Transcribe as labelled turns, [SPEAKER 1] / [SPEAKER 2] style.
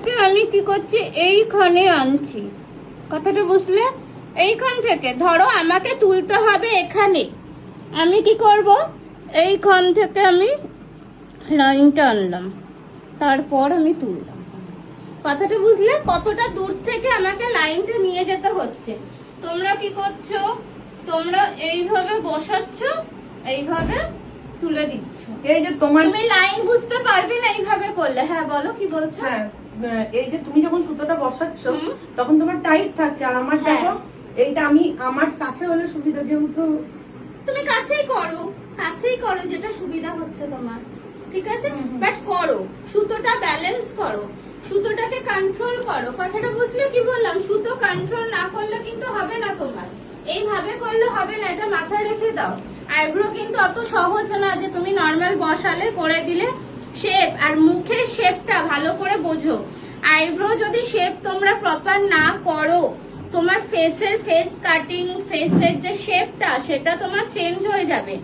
[SPEAKER 1] থেকে আমি কি করছি, এইখানে আনছি, কথাটা বুঝলে? এইখান থেকে ধরো আমাকে তুলতে হবে এখানে, আমি কি করব, এইখান থেকে আমি লাইনটা আনলাম, তারপর আমি তুললাম। কথাটা বুঝলে? কতটা দূর থেকে আমাকে লাইনটা নিয়ে যেতে হচ্ছে। তোমরা কি করছো, তোমরা এইভাবে বসাচ্ছ, এইভাবে তুলে দিচ্ছ।
[SPEAKER 2] এই যে তুমি
[SPEAKER 1] লাইন বুঝতে পারবে না এইভাবে করলে। হ্যাঁ বলো, কি বলছো?
[SPEAKER 2] হ্যাঁ, এই যে তুমি যখন সুতোটা বসাচ্ছ তখন তোমার টাইট থাকছে, আর আমার দেখো এইটা আমি আমার কাছে হলে সুবিধা, যেহেতু
[SPEAKER 1] তুমি কাছেই করো, কাছেই করো, যেটা সুবিধা হচ্ছে তোমার, ঠিক আছে? বাট করো, সুতোটা ব্যালেন্স করো, সুতোটাকে কন্ট্রোল করো। কথাটা বুঝলে? কি বললাম, সুতো কন্ট্রোল না করলে কিন্তু হবে না তোমার, এইভাবে করলে হবে না, এটা মাথায় রেখে দাও। আইব্রো কিন্তু অত সহজ না যে তুমি নর্মাল বসালে করে দিলে শেপ, আর মুখের শেপটা ভালো করে বোঝো। আইব্রো যদি শেপ তোমরা প্রপার না করো, তোমার ফেসের ফেস কাটিং, ফেসের যে শেপটা সেটা তোমার চেঞ্জ হয়ে যাবে।